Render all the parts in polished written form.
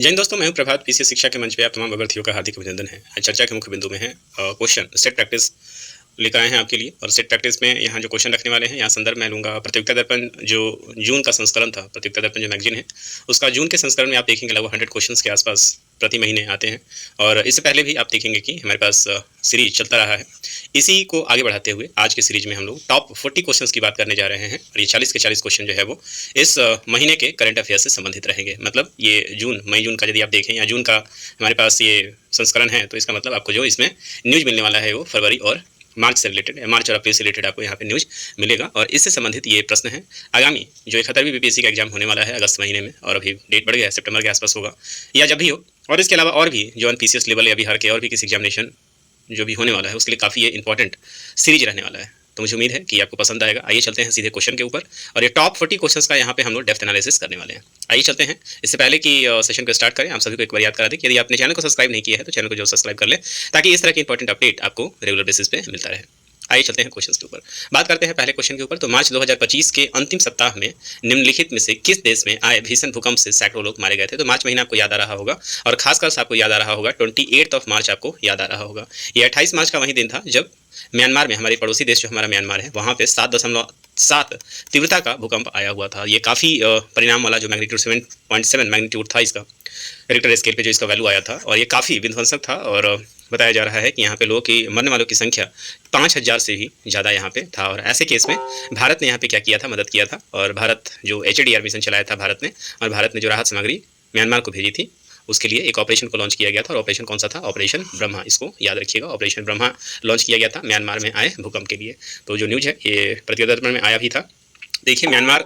जय हिंद दोस्तों, मैं हूं प्रभात। पीसीएस शिक्षा के मंच पे आप तमाम अभ्यर्थियों का हार्दिक अभिनंदन है। आज चर्चा के मुख्य बिंदु में है क्वेश्चन सेट प्रैक्टिस लेकर आए हैं आपके लिए। और सेट प्रैक्टिस में यहाँ जो क्वेश्चन रखने वाले हैं, यहाँ संदर्भ मैं लूंगा प्रतियोगिता दर्पण जो जून का संस्करण था। प्रतियोगिता दर्पण जो मैगजीन है उसका जून के संस्करण में आप देखेंगे लगभग 100 क्वेश्चन के आसपास प्रति महीने आते हैं। और इससे पहले भी आप देखेंगे कि हमारे पास सीरीज चलता रहा है। इसी को आगे बढ़ाते हुए आज की सीरीज में हम लोग टॉप 40 क्वेश्चंस की बात करने जा रहे हैं। और ये 40 के 40 क्वेश्चन जो है वो इस महीने के करंट अफेयर से संबंधित रहेंगे। मतलब ये मई जून का यदि आप देखें या जून का हमारे पास ये संस्करण है, तो इसका मतलब आपको जो इसमें न्यूज मिलने वाला है वो फरवरी और मार्च से रिलेटेड है। मार्च और अप्रैल से रिलेटेड आपको यहाँ पे न्यूज मिलेगा। और इससे संबंधित ये प्रश्न है आगामी जो 71वीं बीपीएससी का एग्जाम होने वाला है अगस्त महीने में, और अभी डेट बढ़ गया है, सितंबर के आसपास होगा या जब भी हो। और इसके अलावा और भी जो अनपीसीएस लेवल या बिहार के और भी किसी एग्जामिनेशन जो भी होने वाला है उसके लिए काफ़ी ये इंपॉर्टेंट सीरीज रहने वाला है। तो मुझे उम्मीद है कि आपको पसंद आएगा। आइए चलते हैं सीधे क्वेश्चन के ऊपर। और ये टॉप 40 क्वेश्चंस का यहाँ पे हम लोग डेप्थ एनालिसिस करने वाले हैं। आइए चलते हैं। इससे पहले कि सेशन को स्टार्ट करें, आप सभी को एक बार याद करा दें कि यदि आपने चैनल को सब्सक्राइब नहीं किया है तो चैनल को जरूर सब्सक्राइब कर लें, ताकि इस तरह की इंपॉर्टेंट अपडेट आपको रेगुलर बेसिस पे मिलता रहे। आइए चलते हैं क्वेश्चंस के ऊपर। बात करते हैं पहले क्वेश्चन के ऊपर। तो मार्च 2025 के अंतिम सप्ताह में निम्नलिखित में से किस देश में आए भीषण भूकंप से सैकड़ों लोग मारे गए थे। तो मार्च महीना आपको याद आ रहा होगा, और खासकर आपको याद आ रहा होगा 28 मार्च आपको याद आ रहा होगा। ये 28 मार्च का वही दिन था जब म्यांमार में, हमारे पड़ोसी देश जो हमारा म्यांमार है, वहाँ पे 7.7 तीव्रता का भूकंप आया हुआ था। ये काफ़ी परिणाम वाला जो मैग्नीट्यूड 7.7 मैग्नीट्यूड था इसका, रिक्टर स्केल पे जो इसका वैल्यू आया था, और ये काफ़ी विध्वंसक था। और बताया जा रहा है कि यहाँ पे लोगों की मरने वालों की संख्या 5000 से भी ज़्यादा यहाँ पे था। और ऐसे केस में भारत ने यहाँ पे क्या किया था, मदद किया था। और भारत जो HADR मिशन चलाया था भारत ने, और भारत ने जो राहत सामग्री म्यांमार को भेजी थी, उसके लिए एक ऑपरेशन को लॉन्च किया गया था। और ऑपरेशन कौन सा था? ऑपरेशन ब्रह्मा। इसको याद रखिएगा, ऑपरेशन ब्रह्मा लॉन्च किया गया था म्यांमार में आए भूकंप के लिए। तो जो न्यूज़ है ये प्रतियोगिता दर्पण में आया भी था। देखिए, म्यांमार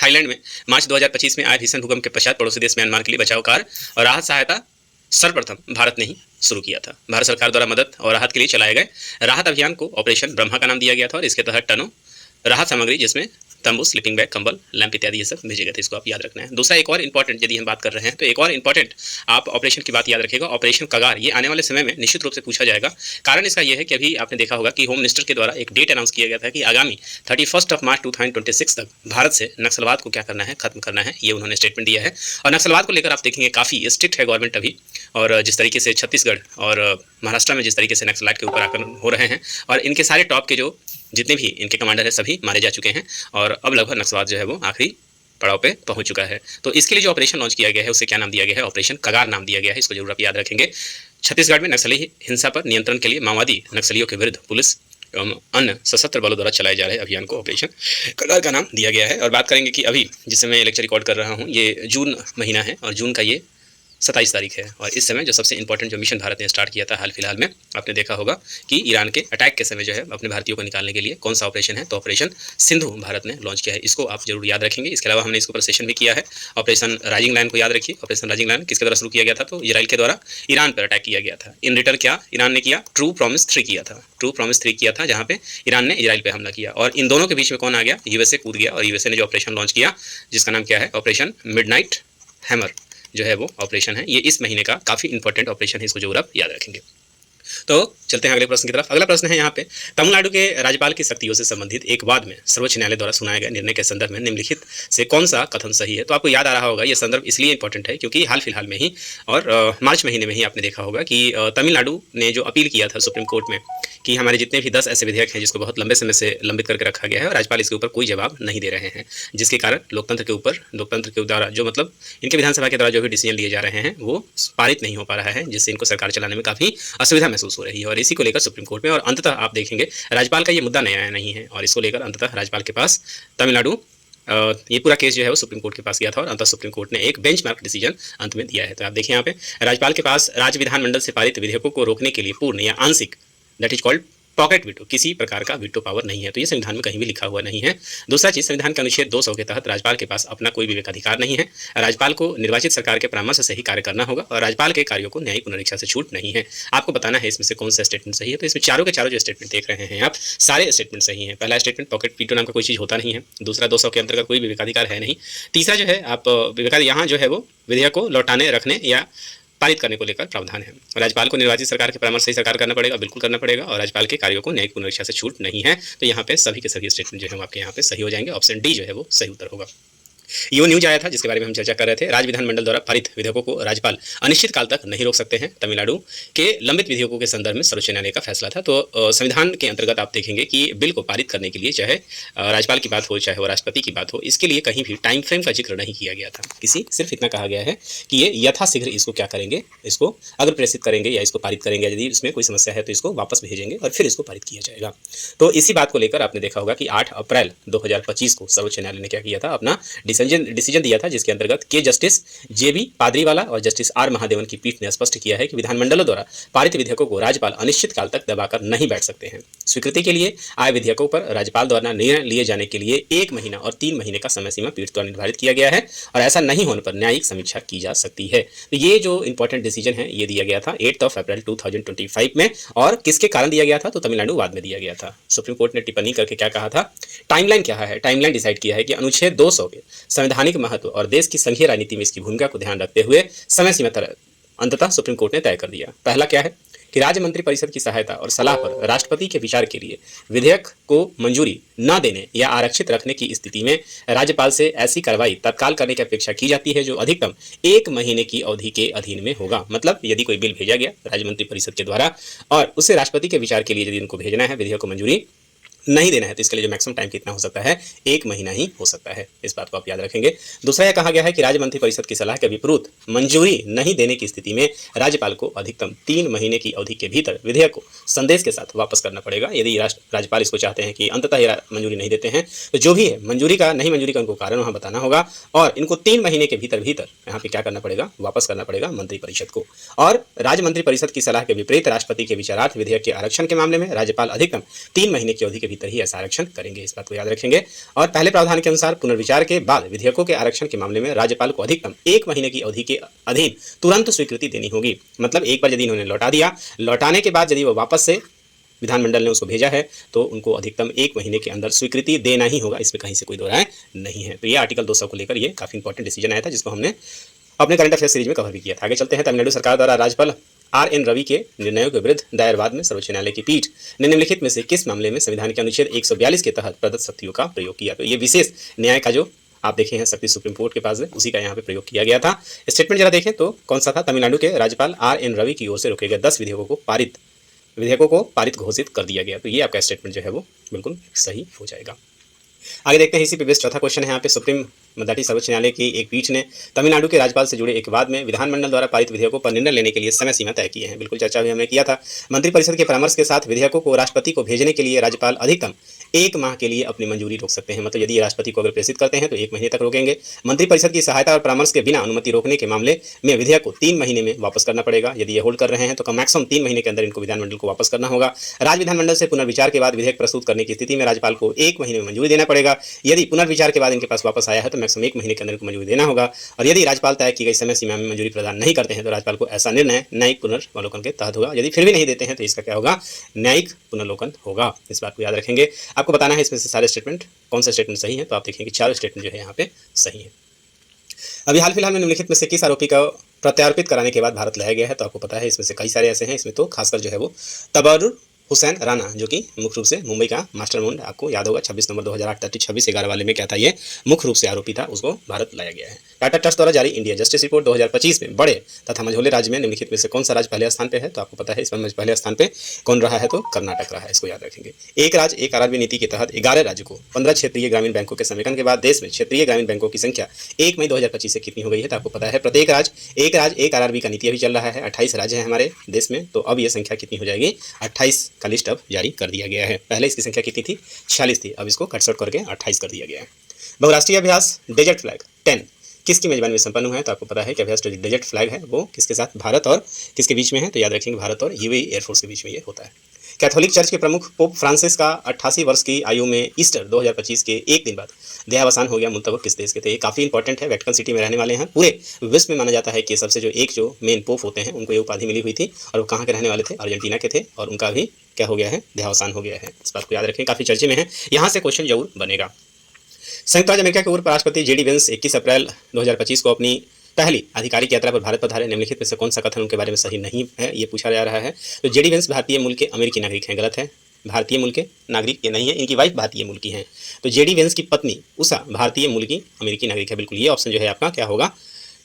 थाईलैंड में मार्च 2025 में आए भीषण भूकंप के पश्चात पड़ोसी देश म्यांमार के लिए बचाव कार्य और राहत सहायता सर्वप्रथम भारत ने ही शुरू किया था। भारत सरकार द्वारा मदद और राहत के लिए चलाए गए राहत अभियान को ऑपरेशन ब्रह्मा का नाम दिया गया था। और इसके तहत टनों राहत सामग्री, जिसमें तंबू, स्लीपिंग बैग, कंबल, लैंप इत्यादि ये सब भेजे गए थे। इसको आप याद रखना है। दूसरा, एक और इंपॉर्टेंट यदि हम बात कर रहे हैं तो एक और इंपॉर्टेंट आप ऑपरेशन की बात याद रखिएगा, ऑपरेशन कगार। ये आने वाले समय में निश्चित रूप से पूछा जाएगा। कारण इसका यह है कि अभी आपने देखा होगा कि होम मिनिस्टर के द्वारा एक डेट अनाउंस किया गया था कि आगामी 31 मार्च 2026 तक भारत से नक्सलवाद को क्या करना है, खत्म करना है। ये उन्होंने स्टेटमेंट दिया है। और नक्सलवाद को लेकर आप देखेंगे काफ़ी स्ट्रिक्ट है गवर्नमेंट अभी। और जिस तरीके से छत्तीसगढ़ और महाराष्ट्र में जिस तरीके से नक्सलाइट के ऊपर आक्रमण हो रहे हैं, और इनके सारे टॉप के जो जितने भी इनके कमांडर हैं सभी मारे जा चुके हैं, और अब लगभग नक्सलवाद जो है वो आखिरी पड़ाव पे पहुंच चुका है। तो इसके लिए जो ऑपरेशन लॉन्च किया गया है उसे क्या नाम दिया गया है? ऑपरेशन कगार नाम दिया गया है। इसको जरूर आप याद रखेंगे। छत्तीसगढ़ में नक्सली हिंसा पर नियंत्रण के लिए माओवादी नक्सलियों के विरुद्ध पुलिस एवं अन्य सशस्त्र बलों द्वारा चलाए जा रहे अभियान को ऑपरेशन कगार का नाम दिया गया है। और बात करेंगे कि अभी जिस समय लेक्चर रिकॉर्ड कर रहा हूँ ये जून महीना है, और जून का ये 27 तारीख है। और इस समय जो सबसे इंपॉर्टेंट जो मिशन भारत ने स्टार्ट किया था हाल फिलहाल में, आपने देखा होगा कि ईरान के अटैक के समय जो है अपने भारतीयों को निकालने के लिए कौन सा ऑपरेशन है? तो ऑपरेशन सिंधु भारत ने लॉन्च किया है। इसको आप जरूर याद रखेंगे। इसके अलावा हमने इसके ऊपर सेशन भी किया है। ऑपरेशन राइजिंग लाइन को याद रखिए। ऑपरेशन राइजिंग लाइन किसके द्वारा शुरू किया गया था? तो इजराइल के द्वारा ईरान पर अटैक किया गया था। इन रिटर्न क्या ईरान ने किया? ट्रू प्रॉमिस 3 किया था। ट्रू प्रॉमिस 3 किया था, जहाँ पे ईरान ने इजराइल पर हमला किया। और इन दोनों के बीच में कौन आ गया? यूएसए कूद गया। और यूएसए ने जो ऑपरेशन लॉन्च किया जिसका नाम क्या है? ऑपरेशन मिडनाइट हैमर जो है वो ऑपरेशन है। ये इस महीने का काफ़ी इंपॉर्टेंट ऑपरेशन है। इसको जरूर आप याद रखेंगे। तो चलते हैं अगले प्रश्न की तरफ। अगला प्रश्न है यहाँ पे, तमिलनाडु के राज्यपाल की शक्तियों से संबंधित एक वाद में सर्वोच्च न्यायालय द्वारा सुनाए गए निर्णय के संदर्भ में निम्नलिखित से कौन सा कथन सही है? तो आपको याद आ रहा होगा, ये संदर्भ इसलिए इंपॉर्टेंट है क्योंकि हाल फिलहाल में ही और मार्च महीने में ही आपने देखा होगा कि तमिलनाडु ने जो अपील किया था सुप्रीम कोर्ट में कि हमारे जितने भी 10 ऐसे विधेयक हैं जिसको बहुत लंबे समय से लंबित करके रखा गया है और राज्यपाल इसके ऊपर कोई जवाब नहीं दे रहे हैं, जिसके कारण लोकतंत्र के द्वारा जो मतलब इनके विधानसभा के द्वारा जो भी डिसीजन लिए जा रहे हैं वो पारित नहीं हो पा रहा है, जिससे इनको सरकार चलाने में काफ़ी असुविधा महसूस हो रही है। और इसी को लेकर सुप्रीम कोर्ट में, और अंततः आप देखेंगे राज्यपाल का ये मुद्दा नया नहीं है, और इसको लेकर अंततः राज्यपाल के पास तमिलनाडु ये पूरा केस जो है वो सुप्रीम कोर्ट के पास गया था। और अंततः सुप्रीम कोर्ट ने एक बेंचमार्क डिसीजन अंत में दिया है। तो आप देखिए यहाँ पे राज्यपाल के पास राज्य विधानमंडल से पारित विधेयकों को रोकने के लिए पूर्ण या आंशिक, that is called pocket veto, किसी प्रकार का वीटो पावर नहीं है। तो ये संविधान में कहीं भी लिखा हुआ नहीं है। दूसरा चीज, संविधान के अनुच्छेद 200 के तहत राज्यपाल के पास अपना कोई विवेकाधिकार नहीं है। राज्यपाल को निर्वाचित सरकार के परामर्श से ही कार्य करना होगा, और राज्यपाल के कार्यों को न्यायिक पुनरीक्षा से छूट नहीं है। आपको बताना है इसमें से कौन सा स्टेटमेंट सही है। तो इसमें चारों के चारों जो स्टेटमेंट देख रहे हैं आप, सारे स्टेटमेंट सही हैं। पहला स्टेटमेंट, पॉकेट वीटो नाम का कोई चीज़ होता नहीं है। दूसरा, 200 के अंतर्गत कोई विवेकाधिकार है नहीं। तीसरा जो है आप विवेकाधिकार यहाँ जो है वो विधेयक को लौटाने, रखने या पारित करने को लेकर प्रावधान है। राज्यपाल को निर्वाचित सरकार के परामर्श से ही सरकार करना पड़ेगा, बिल्कुल करना पड़ेगा, और राज्यपाल के कार्यों को न्यायिक पुनरीक्षा से छूट नहीं है। तो यहाँ पे सभी के सभी स्टेटमेंट जो है आपके यहाँ पे सही हो जाएंगे। ऑप्शन डी जो है वो सही उत्तर होगा। ये वो न्यूज आया था जिसके बारे में हम चर्चा कर रहे थे। राज्य विधानमंडल द्वारा पारित विधेयकों को राज्यपाल अनिश्चित काल तक नहीं रोक सकते हैं। तमिलनाडु के लंबित विधेयकों के संदर्भ में सर्वोच्च न्यायालय का फैसला था। तो संविधान के अंतर्गत आप देखेंगे कि बिल को पारित करने के लिए चाहे राज्यपाल की बात हो, चाहे वो राष्ट्रपति की बात हो, इसके लिए कहीं भी टाइम फ्रेम का जिक्र नहीं किया गया था। सिर्फ इतना कहा गया है कि ये यथाशीघ्र इसको क्या करेंगे, इसको अगर प्रेषित करेंगे या इसको पारित करेंगे, यदि इसमें कोई समस्या है तो इसको वापस भेजेंगे और फिर इसको पारित किया जाएगा। तो इसी बात को लेकर आपने देखा होगा कि 8 अप्रैल 2025 को सर्वोच्च न्यायालय ने क्या किया था, अपना डिसीजन दिया था, जिसके अंतर्गत के जस्टिस जेबी पादरीवाला और जस्टिस आर महादेवन की पीठ ने स्पष्ट किया है कि विधानमंडलों द्वारा पारित विधेयकों को राज्यपाल अनिश्चित काल तक दबाकर नहीं बैठ सकते हैं। स्वीकृति के लिए आए विधेयकों पर राज्यपाल द्वारा निर्णय लिए जाने के लिए 1 महीना और 3 महीने का समय सीमा पीठ द्वारा निर्धारित किया गया है और ऐसा नहीं होने पर न्यायिक समीक्षा की जा सकती है। तो ये जो इंपॉर्टेंट डिसीजन है ये दिया गया था 8 अप्रैल 2025 में। और किसके कारण दिया गया था, तो तमिलनाडु वाद में दिया गया था। सुप्रीम कोर्ट ने टिप्पणी करके क्या कहा था, टाइमलाइन क्या है, टाइमलाइन डिसाइड किया है कि अनुच्छेद 200 के संवैधानिक महत्व और देश की संघीय राजनीति में इसकी भूमिका को ध्यान रखते हुए समय सीमा अंततः सुप्रीम कोर्ट ने तय कर दिया। पहला क्या है कि राज्य मंत्रिपरिषद की सहायता और सलाह पर राष्ट्रपति के विचार के लिए विधेयक को मंजूरी न देने या आरक्षित रखने की स्थिति में राज्यपाल से ऐसी कार्रवाई तत्काल करने की अपेक्षा की जाती है जो अधिकतम 1 महीने की अवधि के अधीन में होगा। मतलब यदि कोई बिल भेजा गया राज्य मंत्रिपरिषद के द्वारा और उसे राष्ट्रपति के विचार के लिए यदि उनको भेजना है, विधेयक को मंजूरी नहीं देना है, तो इसके लिए जो मैक्सिमम टाइम कितना हो सकता है, 1 महीना ही हो सकता है। इस बात को आप याद रखेंगे। दूसरा यह कहा गया है कि राज्य मंत्रिपरिषद की सलाह के विपरीत मंजूरी नहीं देने की स्थिति में राज्यपाल को अधिकतम 3 महीने की अवधि के भीतर विधेयक को संदेश के साथ वापस करना पड़ेगा। यदि राज्यपाल इसको चाहते हैं कि अंततः ये मंजूरी नहीं देते हैं, तो जो भी है मंजूरी का नहीं मंजूरी का उनको कारण वहाँ बताना होगा और इनको 3 महीने के भीतर यहाँ पे क्या करना पड़ेगा, वापस करना पड़ेगा मंत्रिपरिषद को। और राज्य मंत्रिपरिषद की सलाह के विपरीत राष्ट्रपति के विचारार्थ विधेयक के आरक्षण के मामले में राज्यपाल अधिकतम 3 महीने की अवधि के भीतर ही ऐसा आरक्षण करेंगे। इस बात को याद रखेंगे। और पहले प्रावधान के अनुसार पुनर्विचार के बाद विधेयकों के आरक्षण के मामले में राज्यपाल को अधिकतम 1 महीने की अवधि के अधीन तुरंत स्वीकृति देनी होगी। मतलब एक बार यदि इन्होंने लौटा दिया, लौटाने के बाद यदि वो वापस से विधानमंडल ने उसको भेजा है तो उनको अधिकतम 1 महीने के अंदर स्वीकृति देना ही होगा। इसमें कहीं से कोई दो राय नहीं है। तो ये आर्टिकल 200 को लेकर ये काफी इंपॉर्टेंट डिसीजन आया था, जिसको हमने अपने करंट अफेयर सीरीज में कवर भी किया था। आगे चलते हैं। तमिलनाडु सरकार द्वारा राज्यपाल आर.एन. रवि के निर्णयों के विरुद्ध दायर वाद में सर्वोच्च न्यायालय की पीठ ने निम्नलिखित में से किस मामले में संविधान के अनुच्छेद 142 के तहत प्रदत्त शक्तियों का प्रयोग किया। तो ये विशेष न्याय का जो आप देखे हैं शक्ति सुप्रीम कोर्ट के पास है, उसी का यहाँ पे प्रयोग किया गया था। स्टेटमेंट जरा देखें तो कौन सा था। तमिलनाडु के राज्यपाल आर.एन. रवि की ओर से रोके गए 10 विधेयकों को पारित घोषित कर दिया गया। तो ये आपका स्टेटमेंट जो है वो बिल्कुल सही हो जाएगा। आगे देखते हैं। इसी पे बेस्ड चौथा क्वेश्चन है यहाँ पे। सुप्रीम मदाठी सर्वोच्च न्यायालय की एक पीठ ने तमिलनाडु के राज्यपाल से जुड़े एक वाद में विधानमंडल द्वारा पारित विधेयकों पर निर्णय लेने के लिए समय सीमा तय किए हैं। बिल्कुल चर्चा भी हमने किया था। मंत्रिपरिषद के परामर्श के साथ विधेयकों को राष्ट्रपति को भेजने के लिए राज्यपाल अधिकतम 1 माह के लिए अपनी मंजूरी रोक सकते हैं। मतलब यदि राष्ट्रपति को अगर प्रेषित करते हैं तो 1 महीने तक रोकेंगे। मंत्रिपरिषद की सहायता और परामर्श के बिना अनुमति रोकने के मामले में विधेयक को 3 महीने में वापस करना पड़ेगा। यदि ये होल्ड कर रहे हैं तो मैक्सिमम 3 महीने के अंदर इनको विधानमंडल को वापस करना होगा। राज्य विधानमंडल से पुनर्विचार के बाद विधेयक प्रस्तुत करने की स्थिति में राज्यपाल को 1 महीने में मंजूरी देना पड़ेगा। यदि पुनर्विचार के बाद इनके पास वापस आया है तो मैक्सिमम 1 महीने के अंदर इनको मंजूरी देना होगा। और यदि राज्यपाल तय की गई समय सीमा में मंजूरी प्रदान नहीं करते हैं तो राज्यपाल को ऐसा निर्णय न्यायिक पुनर्वलोकन के तहत होगा। यदि फिर भी नहीं देते हैं तो इसका क्या होगा, न्यायिक पुनर्वलोकन होगा। इस बात को याद रखेंगे। आपको बताना है इसमें से सारे स्टेटमेंट कौन सा स्टेटमेंट सही है। तो आप देखेंगे 4 स्टेटमेंट जो है यहाँ पे सही है। अभी हाल फिलहाल में निम्नलिखित में से किस आरोपी का प्रत्यारोपित कराने के बाद भारत लाया गया है। तो आपको पता है इसमें से कई सारे ऐसे हैं। इसमें तो खासकर जो है वो तबरुर हुसैन राणा, जो कि मुख्य रूप से मुंबई का मास्टरमाइंड, आपको याद होगा 26 नवंबर 2008 26/11 वाले में क्या था, ये मुख्य रूप से आरोपी था, उसको भारत लाया गया है। टाटा ट्रस्ट द्वारा जारी इंडिया जस्टिस रिपोर्ट 2025 में बड़े तथा मझोले राज्य में निम्नलिखित में से कौन सा राज्य पहले स्थान पे है। तो आपको पता है इसमें पहले स्थान पे कौन रहा है, तो कर्नाटक रहा है। इसको याद रखेंगे। एक राज्य एक आरआरबी नीति के तहत 11 राज्य को 15 क्षेत्रीय ग्रामीण बैंकों के समेकन के बाद देश में क्षेत्रीय ग्रामीण बैंकों की संख्या 1 मई 2025 से कितनी हो गई है। तो आपको पता है प्रत्येक राज्य एक आरआरबी का नीति अभी चल रहा है। 28 राज्य हैं हमारे देश में। तो अब ये संख्या कितनी हो जाएगी, 28 का लिस्ट अब जारी कर दिया गया है। पहले इसकी संख्या कितनी थी, 46 थी। अब इसको कट करके 28 कर दिया गया है। बहुराष्ट्रीय अभ्यास डेजर्ट फ्लैग 10 किसकी मेजबानी में संपन्न हुआ है। तो आपको पता है कि अभ्यास डेजर्ट फ्लैग है वो किसके साथ, भारत और किसके बीच में है। तो याद रखेंगे भारत और यूएई एयरफोर्स के बीच में ये होता है। कैथोलिक चर्च के प्रमुख पोप फ्रांसिस का 88 वर्ष की आयु में ईस्टर 2025 के एक दिन बाद देहावसान हो गया। मुल्तवक किस देश के थे। ये काफ़ी इंपॉर्टेंट है। वेटिकन सिटी में रहने वाले हैं। पूरे विश्व में माना जाता है कि सबसे जो मेन पोप होते हैं उनको ये उपाधि मिली हुई थी। और वो कहाँ के रहने वाले थे, अर्जेंटीना के थे। और उनका भी क्या हो गया है, देहावसान हो गया है। इस बात को याद रखें, काफ़ी चर्चे में है। यहाँ से क्वेश्चन जरूर बनेगा। संयुक्त राज्य अमेरिका के पूर्व राष्ट्रपति जेडी वेंस 21 अप्रैल 2025 को अपनी पहली आधिकारिक यात्रा पर भारत पधारे। निम्नलिखित में से कौन सा कथन उनके बारे में सही नहीं है, ये पूछा जा रहा है। तो जेडी वेंस भारतीय मूल के अमेरिकी नागरिक हैं, गलत है। भारतीय मूल के नागरिक ये नहीं है, इनकी वाइफ भारतीय मूल की हैं। तो जेडी वेंस की पत्नी उषा भारतीय मूल की अमेरिकी नागरिक है। बिल्कुल ये ऑप्शन जो है आपका क्या होगा,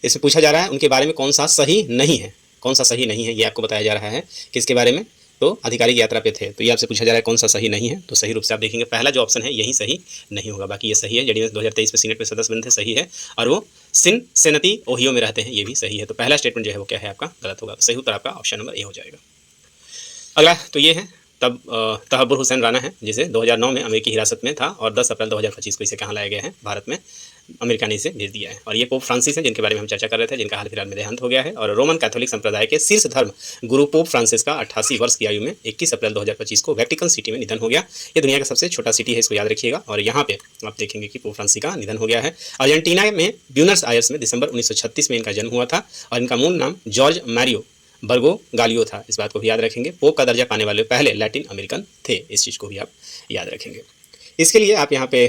इसमें पूछा जा रहा है उनके बारे में कौन सा सही नहीं है, कौन सा सही नहीं है ये आपको बताया जा रहा है। किसके बारे में, तो आधिकारिक यात्रा पे थे, तो ये आपसे पूछा जा रहा है कौन सा सही नहीं है। तो सही रूप से आप देखेंगे पहला जो ऑप्शन है यही सही नहीं होगा, बाकी ये सही है। जेडी वेंस 2023 में सीनेट में सदस्य बने थे, सही है। और वो सिनसिनटी ओहियो में रहते हैं, ये भी सही है। तो पहला स्टेटमेंट जो है वो क्या है आपका गलत होगा। सही उत्तर आपका ऑप्शन नंबर ए हो जाएगा। अगला तो ये है तब तहब्बुर हुसैन राना है, जिसे 2009 में अमेरिकी हिरासत में था और 10 अप्रैल 2025 को इसे कहाँ लाया गया है, भारत में। अमेरिका ने इसे भेज दिया है। और ये पोप फ्रांसिस हैं, जिनके बारे में हम चर्चा कर रहे थे, जिनका हाल फिलहाल में देहांत हो गया है। और रोमन कैथोलिक संप्रदाय के शीर्ष धर्म गुरु पोप फ्रांसिस का 88 वर्ष की आयु में 21 अप्रैल 2025 को वेटिकन सिटी में निधन हो गया। ये दुनिया का सबसे छोटा सिटी है, इसको याद रखिएगा। और यहाँ पे आप देखेंगे कि पोप फ्रांसिस का निधन हो गया है। अर्जेंटीना में ब्यूनस आयर्स में दिसंबर 1936 में इनका जन्म हुआ था और इनका मूल नाम जॉर्ज मैरियो बर्गो गालियो था। इस बात को भी याद रखेंगे। पोप का दर्जा पाने वाले पहले लैटिन अमेरिकन थे, इस चीज़ को भी आप याद रखेंगे। इसके लिए आप यहाँ पे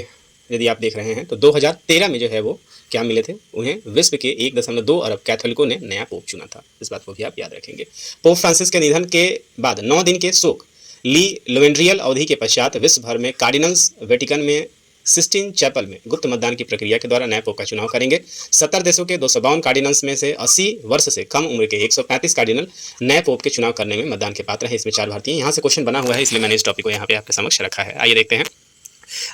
यदि आप देख रहे हैं तो 2013 में जो है वो क्या मिले थे, उन्हें विश्व के 1.2 अरब कैथोलिकों ने नया पोप चुना था। इस बात को भी आप याद रखेंगे। पोप फ्रांसिस के निधन के बाद 9 दिन के शोक ली लोवेंड्रियल अवधि के पश्चात विश्व भर में कार्डिनल्स वेटिकन में सिस्टीन चैपल में गुप्त मतदान की प्रक्रिया के द्वारा नए पोप का चुनाव करेंगे। 70 देशों के 252 कार्डिनल्स में से 80 वर्ष से कम उम्र के 135 कार्डिनल नए पोप के चुनाव करने में मतदान के पात्र हैं। इसमें 4 भारतीय। यहाँ से क्वेश्चन बना हुआ है, इसलिए मैंने इस टॉपिक को यहाँ पे आपके समक्ष रखा है। आइए देखते हैं।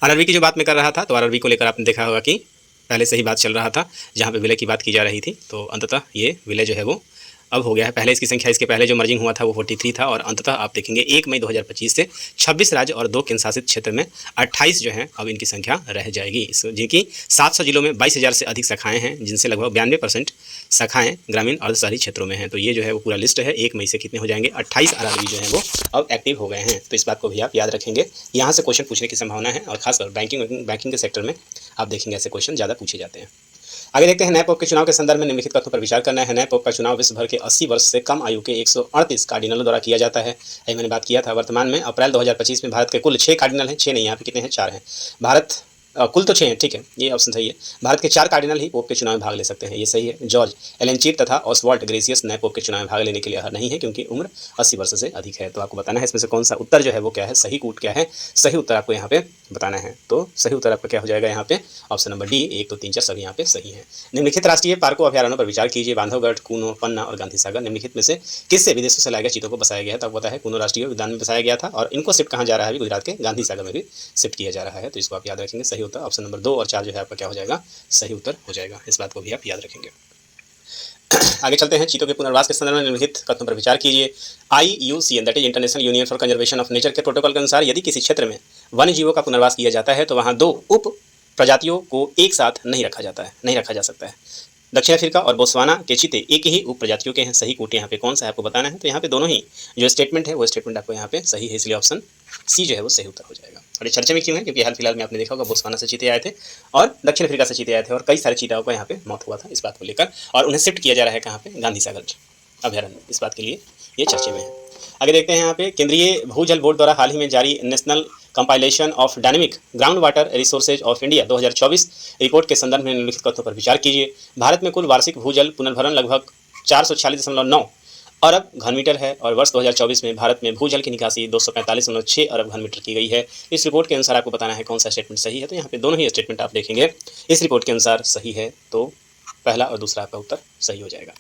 आरआरबी की जो बात मैं कर रहा था, तो आरआरबी को लेकर आपने देखा होगा कि पहले से ही बात चल रहा था, जहाँ पे विलय की बात की जा रही थी। तो अंततः ये विलय जो है वो अब हो गया है। पहले इसकी संख्या, इसके पहले जो मर्जिंग हुआ था वो 43 था और अंततः आप देखेंगे 1 मई 2025 से 26 राज्य और 2 केंद्र शासित क्षेत्र में 28 जो है अब इनकी संख्या रह जाएगी, जिनकी 700 जिलों में 22,000 से अधिक शाखाएं हैं, जिनसे लगभग 92% शाखाएं ग्रामीण अर्ध शहरी क्षेत्रों में हैं। तो ये जो है वो पूरा लिस्ट है। 1 मई से कितने हो जाएंगे, 28 आरआरबी जो है वो अब एक्टिव हो गए हैं। तो इस बात को भी आप याद रखेंगे। यहाँ से क्वेश्चन पूछने की संभावना है और खासकर बैंकिंग के सेक्टर में आप देखेंगे ऐसे क्वेश्चन ज़्यादा पूछे जाते हैं। आगे देखते हैं। नए पोप के चुनाव के संदर्भ में निम्नलिखित तथ्यों पर विचार करना है। नए पोप का चुनाव विश्व भर के 80 वर्ष से कम आयु के 138 कार्डिनलों द्वारा किया जाता है। यही मैंने बात किया था। वर्तमान में अप्रैल 2025 में भारत के कुल 6 कार्डिनल हैं। 6 नहीं, यहाँ पे कितने हैं, 4 हैं। भारत कुल तो 6 हैं, ठीक है, ये ऑप्शन सही है। भारत के 4 कार्डिनल ही पोप के चुनाव में भाग ले सकते हैं, ये सही है। जॉर्ज एलेनचीट तथा ऑसवाल्ड ग्रेसियस नए पोप के चुनाव में भाग लेने के लिए अर्ह नहीं है, क्योंकि उम्र 80 वर्ष से अधिक है। तो आपको बताना है इसमें से कौन सा उत्तर जो है वो क्या है, सही कूट क्या है। सही उत्तर आपको यहाँ पे बताना है। तो सही उत्तर आपका क्या हो जाएगा यहाँ पे, ऑप्शन नंबर डी। 1 2 3 4 सभी यहाँ पे सही है। निम्नलिखित राष्ट्रीय पार्कों अभ्यारण्यों पर विचार कीजिए। बांधवगढ़, कूनो, पन्ना और गांधी सागर निम्नलिखित में से किससे विदेशों से लाए गए चीतों को बसाया गया है। तो आपको पता है कूनो राष्ट्रीय उद्यान में बसाया गया था और इनको शिफ्ट कहाँ जा रहा है, गुजरात के गांधी सागर में भी शिफ्ट किया जा रहा है। तो इसको आप याद रखेंगे। सही उत्तर ऑप्शन नंबर 2 और 4 जो है आपका क्या हो जाएगा, सही उत्तर हो जाएगा। इस बात को भी आप याद रखेंगे। आगे चलते हैं। चीतों के पुनर्वास के संदर्भ में निम्नलिखित कथनों पर विचार कीजिए। IUCN that is international union for conservation of nature के प्रोटोकॉल के अनुसार यदि किसी क्षेत्र में वन्य जीवों का पुनर्वास किया जाता है तो वहाँ 2 उप प्रजातियों को एक साथ नहीं रखा जा सकता है। दक्षिण अफ्रीका और बोत्सवाना के चीते एक ही उप प्रजातियों के हैं। सही कूट यहाँ पे कौन सा है आपको बताना है। तो यहाँ पे दोनों ही जो स्टेटमेंट है वो स्टेटमेंट आपको यहाँ पे सही है, इसलिए ऑप्शन सी जो है वो सही उत्तर हो जाएगा। और ये चर्चा में क्यों है, क्योंकि हाल फिलहाल में आपने देखा होगा बोत्सवाना से चीते आए थे और दक्षिण अफ्रीका से चीते आए थे और कई सारे चीताओं को यहाँ पे मौत हुआ था इस बात को लेकर, और उन्हें शिफ्ट किया जा रहा है कहाँ पे, गांधी सागर अभ्यारण्य। इस बात के लिए ये चर्चे में है। आगे देखते हैं। यहाँ पे केंद्रीय भूजल बोर्ड द्वारा हाल ही में जारी national compilation of dynamic ground water resources of India 2024 report के संदर्भ में निम्नलिखित तथ्यों पर विचार कीजिए। भारत में कुल वार्षिक भूजल पुनर्भरण लगभग 446.9 अरब घनमीटर है और वर्ष 2024 में भारत में भूजल की निकासी 245.6 अरब घनमीटर की गई है। इस रिपोर्ट के अनुसार आपको बताना है कौन सा स्टेटमेंट सही है। तो यहाँ पे दोनों ही स्टेटमेंट आप देखेंगे इस रिपोर्ट के अनुसार सही है, तो पहला और दूसरा आपका उत्तर सही हो जाएगा।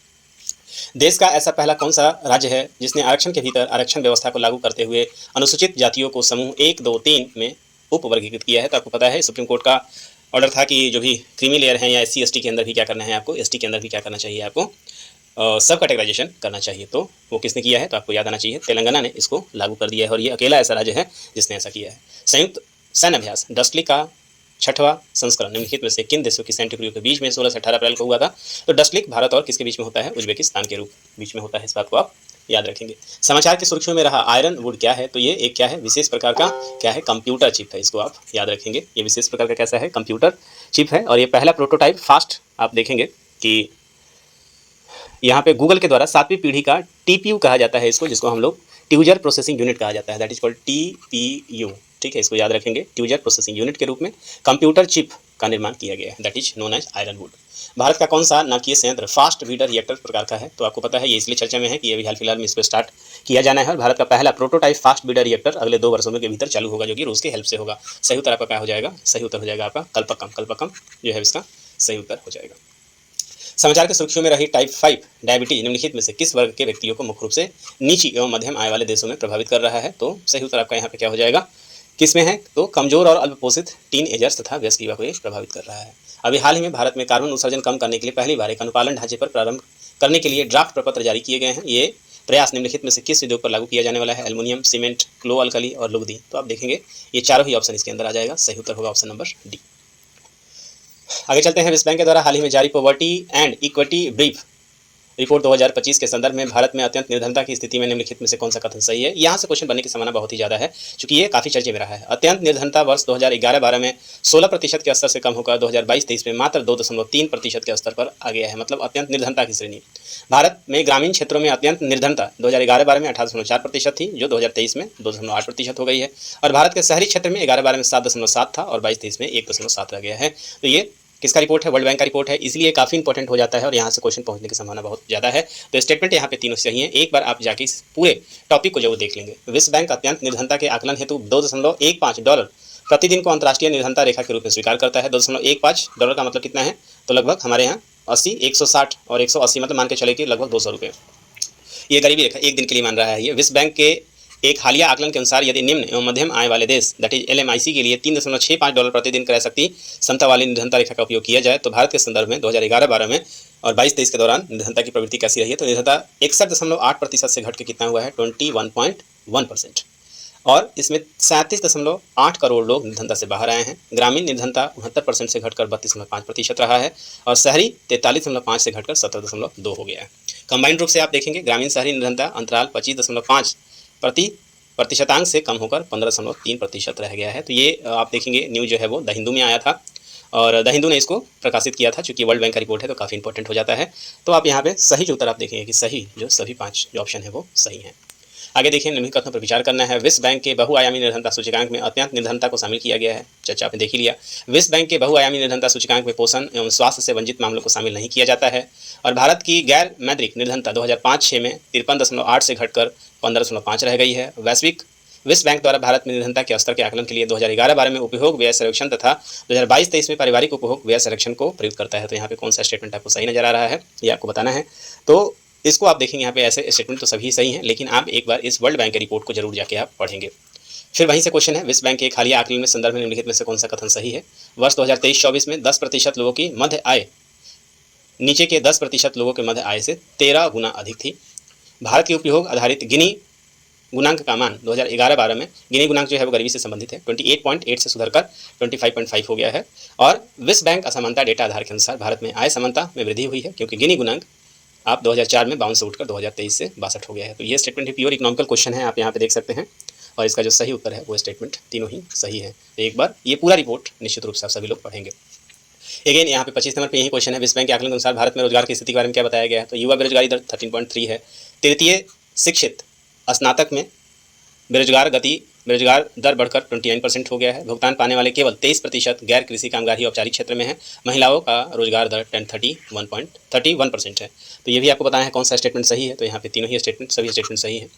देश का ऐसा पहला कौन सा राज्य है जिसने आरक्षण के भीतर आरक्षण व्यवस्था को लागू करते हुए अनुसूचित जातियों को समूह 1, 2, 3 में उप वर्गीकृत किया है। तो आपको पता है सुप्रीम कोर्ट का ऑर्डर था कि जो भी क्रीमी लेयर हैं या SC ST के अंदर भी क्या करना है आपको, ST के अंदर भी क्या करना चाहिए आपको, सब कैटेगराइजेशन करना चाहिए। तो वो किसने किया है, तो आपको याद आना चाहिए तेलंगाना ने इसको लागू कर दिया है और ये अकेला ऐसा राज्य है जिसने ऐसा किया है। संयुक्त सैन्य अभ्यास डस्टली का 6वां संस्करण निम्नलिखित में से किन देशों की सैन्य टुकड़ियों के बीच में 16 से 18 अप्रैल को हुआ था। तो डस्टलिक भारत और किसके बीच में होता है, उज्बेकिस्तान के बीच में होता है। इस बात को आप याद रखेंगे। समाचार की सुर्खियों में रहा आयरन वुड क्या है, तो ये एक क्या है, विशेष प्रकार का क्या है, कंप्यूटर चिप है। इसको आप याद रखेंगे। ये विशेष प्रकार का कैसा है, कंप्यूटर चिप है और ये पहला प्रोटोटाइप फास्ट आप देखेंगे कि यहाँ पे गूगल के द्वारा 7वीं पीढ़ी का TPU कहा जाता है इसको, जिसको हम लोग टीजर प्रोसेसिंग यूनिट कहा जाता है, दैट इज कॉल्ड TPU। ठीक है, इसको याद रखेंगे। ट्यूजर प्रोसेसिंग यूनिट के रूप में कंप्यूटर चिप का निर्माण किया गया है, that is known as iron wood. Bharat का कौन सा नाभिकीय संयंत्र फास्ट ब्रीडर रिएक्टर प्रकार का है? तो आपको पता है, ये इसलिए चर्चा में है कि ये अभी हाल फिलहाल में इसको स्टार्ट किया जाना है और भारत का पहला प्रोटोटाइप फास्ट ब्रीडर रिएक्टर अगले 2 वर्षों में के भीतर चालू होगा, जो कि रूस की हेल्प से होगा। सही उत्तर आपका क्या हो जाएगा? सही उत्तर हो जाएगा आपका कल्पक्कम। कल्पक्कम जो है इसका सही उत्तर हो जाएगा। समाचार के सुर्खियों में रही टाइप 5 डायबिटीज निम्नलिखित में से किस वर्ग के व्यक्तियों को मुख्य रूप से नीची एवं मध्यम आय वाले देशों में प्रभावित कर रहा है? तो सही उत्तर आपका यहाँ पे क्या हो जाएगा? किस में है? तो कमजोर और अल्पपोषित टीन एजर्स तथा वयस्क युवा को ये प्रभावित कर रहा है। अभी हाल ही में भारत में कार्बन उत्सर्जन कम करने के लिए पहली बार एक अनुपालन ढांचे पर प्रारंभ करने के लिए ड्राफ्ट प्रपत्र जारी किए गए हैं। ये प्रयास निम्नलिखित में से किस उद्योग पर लागू किया जाने वाला है? एल्युमिनियम, सीमेंट, क्लो अल्कली और लुगदी। तो आप देखेंगे ये चारों ही ऑप्शन इसके अंदर आ जाएगा। सही उत्तर होगा ऑप्शन नंबर डी। आगे चलते हैं। विश्व बैंक के द्वारा हाल ही में जारी poverty and equity brief report 2025 के संदर्भ में भारत में अत्यंत निर्धनता की स्थिति में निम्नलिखित में से कौन सा कथन सही है? यहाँ से क्वेश्चन बनने की संभावना बहुत ही ज़्यादा है, क्योंकि ये काफ़ी चर्चे में रहा है। अत्यंत निर्धनता वर्ष 2011-12 में 16% के स्तर से कम होकर 2022-23 में मात्र 2.3% के स्तर पर आ गया है, मतलब अत्यंत निर्धनता की श्रेणी। भारत में ग्रामीण क्षेत्रों में अत्यंत निर्धनता 2011-12 में 18.4% थी, जो 2023 में 2.8% हो गई है, और भारत के शहरी क्षेत्र में 11-12 में 7.7 था और 22-23 में 1.7 रह गया है। तो ये किसका रिपोर्ट है? वर्ल्ड बैंक का रिपोर्ट है, इसलिए काफ़ी इंपॉर्टेंट हो जाता है और यहाँ से क्वेश्चन पहुँचने की संभावना बहुत ज़्यादा है। तो स्टेटमेंट यहाँ पे तीनों सही हैं। एक बार आप जाके इस पूरे टॉपिक को जरूर देख लेंगे। विश्व बैंक अत्यंत निर्धनता के आकलन हेतु $2.15 प्रतिदिन को अंतर्राष्ट्रीय निर्धनता रेखा के रूप में स्वीकार करता है। $2.15 का मतलब कितना है? तो लगभग हमारे यहाँ 80, 160 और 180, मतलब मान के चले कि लगभग 200 रुपये। ये गरीबी रेखा एक दिन के लिए मान रहा है ये। विश्व बैंक के एक हालिया आकलन के अनुसार यदि निम्न एवं मध्यम आय वाले देश दैट इज LMIC के लिए $3.65 प्रतिदिन क्रय शक्ति क्षमता वाली निर्धनता रेखा का उपयोग किया जाए तो भारत के संदर्भ में 2011-12 में और 22-23 के दौरान निर्धनता की प्रवृत्ति कैसी रही है? तो निर्धनता 61.8% से घट के कितना हुआ है? 21.1%। और इसमें 37.8 करोड़ लोग निर्धनता से बाहर आए हैं। ग्रामीण निर्धनता 69% से घटकर 32.5% रहा है और शहरी 43.5 से घटकर 17.2 हो गया है। कंबाइंड रूप से आप देखेंगे ग्रामीण शहरी निर्धनता अंतराल 25.5 प्रतिशतांक से कम होकर 15.3% रह गया है। तो ये आप देखेंगे न्यूज़ जो है वो द हिंदू में आया था और द हिंदू ने इसको प्रकाशित किया था। चूँकि वर्ल्ड बैंक का रिपोर्ट है तो काफ़ी इंपॉर्टेंट हो जाता है। तो आप यहाँ पे सही जो उत्तर आप देखेंगे कि सही जो सभी 5 जो ऑप्शन है वो सही हैं। आगे देखिए, निम्नलिखित कथनों पर विचार करना है। विश्व बैंक के बहुआयामी निर्धनता सूचकांक में अत्यंत निर्धनता को शामिल किया गया है। चर्चा आपने देख ही लिया। विश्व बैंक के बहुआयामी निर्धनता सूचकांक में पोषण एवं स्वास्थ्य से वंचित मामलों को शामिल नहीं किया जाता है और भारत की गैर मौद्रिक निर्धनता 2005-06 में 53.8 से घटकर 15.5 रह गई है। वैश्विक विश्व बैंक द्वारा भारत में निर्धनता के स्तर के आकलन के लिए 2011-12 में उपभोग व्यय सर्वेक्षण तथा 2022-23 में पारिवारिक उपभोग व्यय सर्वेक्षण को प्रयुक्त करता है। तो यहाँ पे कौन सा स्टेटमेंट आपको सही नजर आ रहा है ये आपको बताना है। तो इसको आप देखेंगे यहाँ पे ऐसे स्टेटमेंट तो सभी सही हैं, लेकिन आप एक बार इस वर्ल्ड बैंक के रिपोर्ट को जरूर जाके आप पढ़ेंगे। फिर वहीं से क्वेश्चन है, विश्व बैंक के एक हालिया आकलन में संदर्भ में निम्नलिखित में से कौन सा कथन सही है? वर्ष 2023-24 में 10% लोगों की मध्य आय नीचे के 10% लोगों के मध्य आय से 13 गुना अधिक थी। भारत के उपयोग आधारित गिनी गुणांक का मान 2011-12 में गिनी गुणांक जो है वो गरीबी से संबंधित है 28.8 से सुधरकर 25.5 हो गया है और विश्व बैंक असमानता डेटा आधार के अनुसार भारत में आय समानता में वृद्धि हुई है, क्योंकि गिनी गुणांक आप 2004 में 52 से उठकर 2023 से 62 हो गया है। तो ये स्टेटमेंट ही प्योर इकोनॉमिकल क्वेश्चन है, आप यहाँ पे देख सकते हैं और इसका जो सही उत्तर है वो स्टेटमेंट तीनों ही सही है। तो एक बार ये पूरा रिपोर्ट निश्चित रूप से आप सभी लोग पढ़ेंगे। अगेन यहाँ पे 25 नंबर पे यही क्वेश्चन है, विश्व बैंक के आकलन के अनुसार भारत में रोजगार की स्थिति के बारे में क्या बताया गया है? तो युवा बेरोजगारी दर 13.3 है। तृतीय शिक्षित स्नातक में बेरोजगार दर बढ़कर 29% हो गया है। भुगतान पाने वाले केवल 23% गैर कृषि कामगार ही औपचारिक क्षेत्र में है। महिलाओं का रोजगार दर 31% है। तो ये भी आपको बताना है कौन सा स्टेटमेंट सही है। तो यहाँ पे तीनों ही स्टेटमेंट सभी स्टेटमेंट सही है।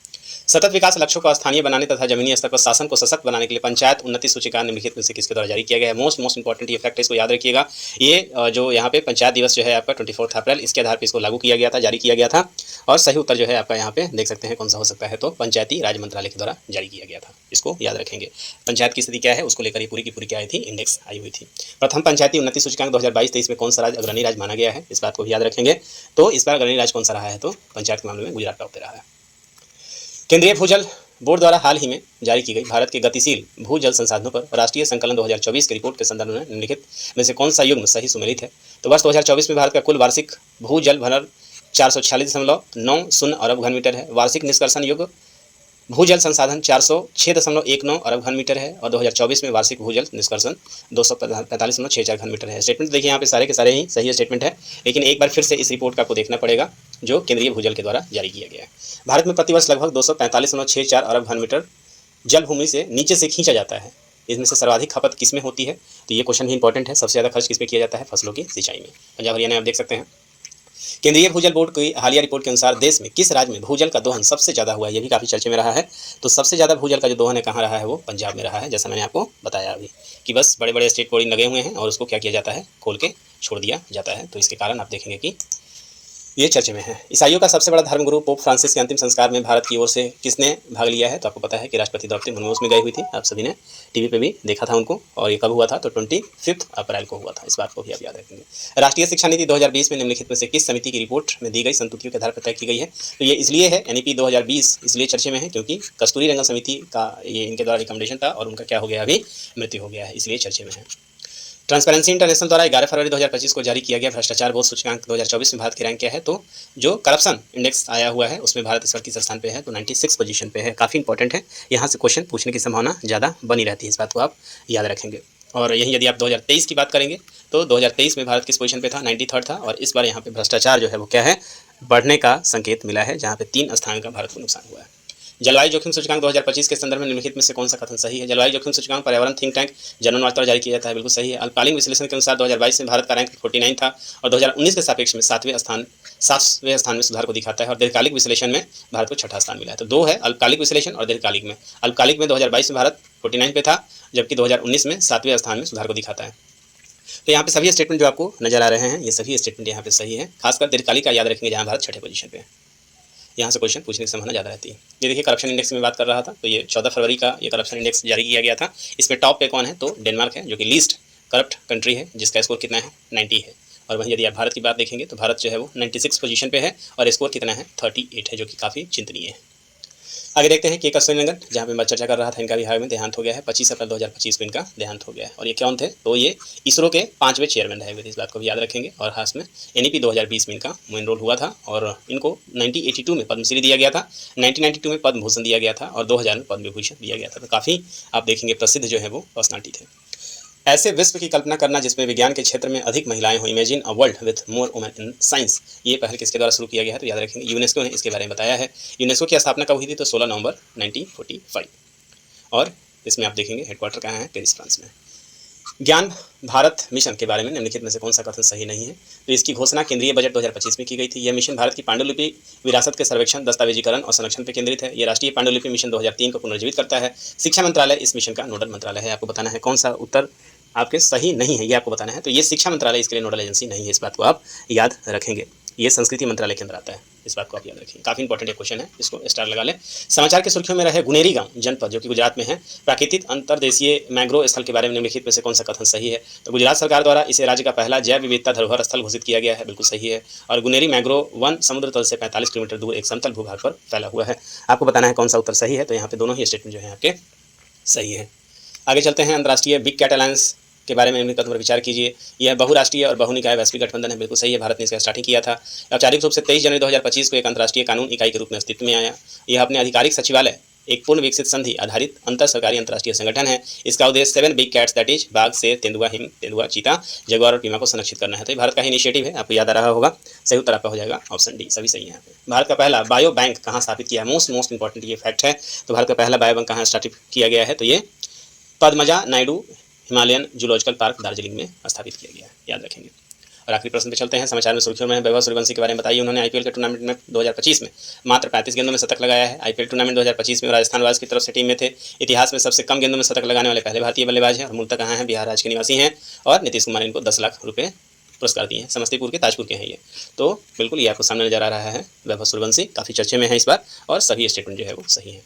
सतत विकास लक्ष्यों को स्थानीय बनाने तथा जमीनी स्तर पर शासन को सशक्त बनाने के लिए पंचायत उन्नति सूचकांक निम्नलिखित में से किसके द्वारा जारी किया गया है? मोस्ट इंपॉर्टेंट ये फैक्ट, इसको याद रखिएगा। ये जो यहाँ पे पंचायत दिवस जो है आपका 24 अप्रैल, इसके आधार पर इसको लागू किया गया था, जारी किया गया था और सही उत्तर जो है आपका यहाँ पे देख सकते हैं कौन सा हो सकता है। तो पंचायती राज मंत्रालय के द्वारा जारी किया गया था, इसको याद रखेंगे। पंचायत की स्थिति क्या है उसको लेकर ये पूरी की पूरी क्या आई थी? इंडेक्स आई हुई थी। प्रथम पंचायती उन्नति सूचकांक 2022-23 में कौन सा राज्य अग्रणी राज्य माना गया है? इस बात को भी याद रखेंगे। तो इस बार अग्रणी राज्य कौन सा रहा है? तो पंचायत के मामले में गुजरात टॉप पे रहा है। केंद्रीय भूजल बोर्ड द्वारा हाल ही में जारी की गई भारत के गतिशील भूजल संसाधनों पर राष्ट्रीय संकलन 2024 की रिपोर्ट के संदर्भ में निम्नलिखित में से कौन सा युग्म सही सुमेलित है? तो वर्ष 2024 में भारत का कुल वार्षिक भूजल भरण 446.90 अरब घन मीटर है। वार्षिक निष्कर्षण युग भूजल संसाधन 406.19 अरब घन मीटर है और 2024 में वार्षिक भूजल निष्कर्षण 245.64 घन मीटर है। स्टेटमेंट देखिए यहाँ पे सारे के सारे ही सही स्टेटमेंट है, लेकिन एक बार फिर से इस रिपोर्ट का आपको देखना पड़ेगा जो केंद्रीय भूजल के द्वारा जारी किया गया है। भारत में प्रतिवर्ष लगभग 245.64 अरब घन मीटर जल भूमि से नीचे से खींचा जाता है, इसमें से सर्वाधिक खपत किस में होती है? तो ये क्वेश्चन भी इंपॉर्टेंट है। सबसे ज़्यादा खर्च किस पे किया जाता है? फसलों की सिंचाई में। पंजाब हरियाणा आप देख सकते हैं। केंद्रीय भूजल बोर्ड की हालिया रिपोर्ट के अनुसार देश में किस राज्य में भूजल का दोहन सबसे ज़्यादा हुआ है? ये भी काफ़ी चर्चे में रहा है। तो सबसे ज़्यादा भूजल का जो दोहन है कहाँ रहा है? वो पंजाब में रहा है, जैसा मैंने आपको बताया अभी कि बस बड़े बड़े स्टेट बोर्डिंग लगे हुए हैं और उसको क्या किया जाता है? खोल के छोड़ दिया जाता है। तो इसके कारण आप देखेंगे कि ये चर्चे में है। ईसाइयों का सबसे बड़ा धर्मगुरु पोप फ्रांसिस के अंतिम संस्कार में भारत की ओर से किसने भाग लिया है? तो आपको पता है कि राष्ट्रपति द्रौपदी मुर्मू उसमें गई हुई थी। आप सभी ने टीवी पे भी देखा था उनको। और ये कब हुआ था? तो 25 अप्रैल को हुआ था। इस बात को भी आप याद रखेंगे। राष्ट्रीय शिक्षा नीति 2020 में निम्नलिखित में से किस समिति की रिपोर्ट में दी गई संतुतियों के आधार पर तय की गई है? तो ये इसलिए है, NEP 2020 इसलिए चर्चे में है क्योंकि कस्तूरी रंगन समिति का ये इनके द्वारा रिकमेंडेशन था और उनका क्या हो गया? अभी मृत्यु हो गया है, इसलिए चर्चे में है। ट्रांसपेरेंसी इंटरनेशनल द्वारा 11 फरवरी 2025 को जारी किया गया भ्रष्टाचार बोध सूचकांक 2024 में भारत की रैंक क्या है? तो जो करप्शन इंडेक्स आया हुआ है उसमें भारत इस बार किस स्थान पे है? तो 96 पोजीशन पे है। काफ़ी इंपॉर्टेंट है, यहाँ से क्वेश्चन पूछने की संभावना ज़्यादा बनी रहती है, इस बात को आप याद रखेंगे। और यही यदि आप 2023 की बात करेंगे तो 2023 में भारत किस पोजीशन पे था? 93 था। और इस बार यहाँ पे भ्रष्टाचार जो है वो क्या है? बढ़ने का संकेत मिला है, जहाँ पे 3 स्थान का भारत को नुकसान हुआ है। जलवायु जोखिम सूचकांक 2025 के संदर्भ में निम्नलिखित में से कौन सा कथन सही है? जलवायु जोखिम सूचकांक पर्यावरण थिंक टैंक जनगणना द्वारा जारी किया जाता है, बिल्कुल सही है। अल्पकालीन विश्लेषण के अनुसार 2022 में भारत का रैंक 49 था और 2019 के सापेक्ष में 7वें स्थान में सुधार को दिखाता है। और दीर्घकालिक विश्लेषण में भारत को 6ठा स्थान मिला है। तो 2 है, अल्पकालिक विश्लेषण और दीर्घकालिक में। अल्पकालिक में 2022 में भारत 49 पे था, जबकि 2019 में 7वें स्थान में सुधार को दिखाता है। तो यहाँ पे सभी स्टेटमेंट जो आपको नजर आ रहे हैं, ये सभी स्टेटमेंट यहाँ पे सही है। खासकर दीर्घकालिक का याद रखेंगे, जहाँ भारत 6ठे पोजीशन पे है। यहाँ से क्वेश्चन पूछने की संभावना ज़्यादा रहती है। ये देखिए, करप्शन इंडेक्स में बात कर रहा था, तो ये 14 फरवरी का ये करप्शन इंडेक्स जारी किया गया था। इसमें टॉप पे कौन है? तो डेनमार्क है, जो कि लीस्ट करप्ट कंट्री है, जिसका स्कोर कितना है? 90 है। और वहीं यदि आप भारत की बात देखेंगे तो भारत जो है वो 96 पोजीशन पे है और स्कोर कितना है? 38 है, जो कि काफ़ी चिंतनीय है। आगे देखते हैं के कस्तूरी रंगन, जहाँ पे मैं चर्चा कर रहा था, इनका भी हाल में देहांत हो गया है। 25 अप्रैल 2025 को इनका देहांत हो गया है। और ये कौन थे? तो ये इसरो के 5वें चेयरमैन रहे हुए थे, इस बात को भी याद रखेंगे। और हाथ में NEP 2020 में इनका मेन रोल हुआ था और इनको 1982 में पद्मश्री दिया गया था, 1992 में पद्म भूषण दिया गया था और 2000 में पद्म विभूषण दिया गया था। तो काफ़ी आप देखेंगे प्रसिद्ध जो है वो पर्सनालिटी थे। ऐसे विश्व की कल्पना करना जिसमें विज्ञान के क्षेत्र में अधिक महिलाएं हों, imagine a world with more women in science, ये पहल किसके द्वारा शुरू किया गया है? तो याद रखेंगे यूनेस्को ने इसके बारे में बताया है। यूनेस्को की स्थापना कब हुई थी? तो 16 नवंबर 1945। और इसमें आप देखेंगे हेडक्वार्टर कहाँ है? पेरिस, फ्रांस में। ज्ञान भारत मिशन के बारे में निम्नलिखित में से कौन सा कथन सही नहीं है? तो इसकी घोषणा केंद्रीय बजट 2025 में की गई थी। यह मिशन भारत की पांडुलिपि विरासत के सर्वेक्षण, दस्तावेजीकरण और संरक्षण पर केंद्रित है। यह राष्ट्रीय पांडुलिपि मिशन 2003 को पुनर्जीवित करता है। शिक्षा मंत्रालय इस मिशन का नोडल मंत्रालय है। आपको बताना है कौन सा उत्तर आपके सही नहीं है, ये आपको बताना है। तो ये शिक्षा मंत्रालय इसके लिए नोडल एजेंसी नहीं है, इस बात को आप याद रखेंगे। ये संस्कृति मंत्रालय के अंदर आता है, इस बात को आप याद रखेंगे। काफ़ी इंपॉर्टेंट एक क्वेश्चन है, इसको स्टार लगा लें। समाचार की सुर्खियों में रहे गुनेरी गांव जनपद, जो कि गुजरात में है, प्राकृतिक अंतर्देशीय मैंग्रोव स्थल के बारे में निम्नलिखित में से कौन सा कथन सही है? तो गुजरात सरकार द्वारा इसे राज्य का पहला जैव विविधता धरोहर स्थल घोषित किया गया है, बिल्कुल सही है। और गुनेरी मैंग्रोव वन समुद्र तल से 45 किलोमीटर दूर एक समतल भूभाग पर फैला हुआ है। आपको बताना है कौन सा उत्तर सही है। तो यहाँ पे दोनों ही स्टेटमेंट जो है आपके सही है। आगे चलते हैं, अंतर्राष्ट्रीय बिग कैट अलायंस के बारे में निम्नलिखित पर विचार कीजिए। यह बहुराष्ट्रीय और बहुनिकाय वैश्विक गठबंधन है, बिल्कुल सही है। भारत ने इसका स्टार्टिंग किया था। औपचारिक रूप से 23 जनवरी 2025 को एक अंतर्राष्ट्रीय कानून इकाई के रूप में अस्तित्व में आया। यह अपने आधिकारिक सचिवालय एक पूर्ण विकसित संधि आधारित अंतर सरकारी अंतर्राष्ट्रीय संगठन है। इसका उद्देश्य 7 बिग कैट्स दैट इज बाघ, शेर, तेंदुआ, हिम, तेंदुआ, चीता, जगुआर और पीमा को संरक्षित करना है। तो ये भारत का ही इनिशिएटिव है, आपको याद आ रहा होगा। सही उत्तर आपका हो जाएगा ऑप्शन डी, सभी सही है यहाँ पे। भारत का पहला बायो बैंक कहाँ स्थापित किया है? मोस्ट इंपॉर्टेंट ये फैक्ट है। तो भारत का पहला बायो बैंक कहाँ स्थापित किया गया है? तो ये Padmaja Naidu Himalayan zoological park Darjeeling में स्थापित किया गया है, याद रखेंगे। और आखिरी प्रश्न पे चलते हैं। समाचार में सुर्खियों में वैभव सूर्यवंशी के बारे में बताइए। उन्होंने IPL के टूर्नामेंट में 2025 में मात्र 35 गेंदों में शतक लगाया है। IPL टूर्नामेंट 2025 में राजस्थान रॉयल्स की तरफ से टीम में थे। इतिहास में सबसे कम गेंदों में शतक लगाने वाले पहले भारतीय बल्लेबाज हैं और मूलतः कहाँ हैं? बिहार राज्य के निवासी हैं। और नीतीश कुमार इनको 10 लाख रुपये पुरस्कार दिए हैं। समस्तीपुर के ताजपुर के हैं ये। तो बिल्कुल ये आपको सामने नजर आ रहा है, वैभव सूर्यवंशी काफ़ी चर्चे में है इस बार और सभी स्टेटमेंट जो है वो सही है।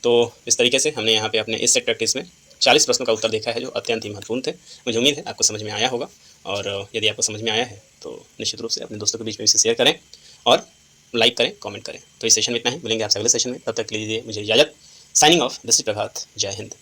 तो इस तरीके से हमने यहाँ पे अपने इस सेट प्रैक्टिस में 40 प्रश्नों का उत्तर देखा है, जो अत्यंत ही महत्वपूर्ण थे। मुझे उम्मीद है आपको समझ में आया होगा। और यदि आपको समझ में आया है तो निश्चित रूप से अपने दोस्तों के बीच में इसे शेयर करें और लाइक करें, कमेंट करें। तो इस सेशन में इतना ही, मिलेंगे आपसे अगले सेशन में। तब तक लीजिए मुझे इजाज़त। साइनिंग ऑफ, दिस इज प्रभात। जय हिंद।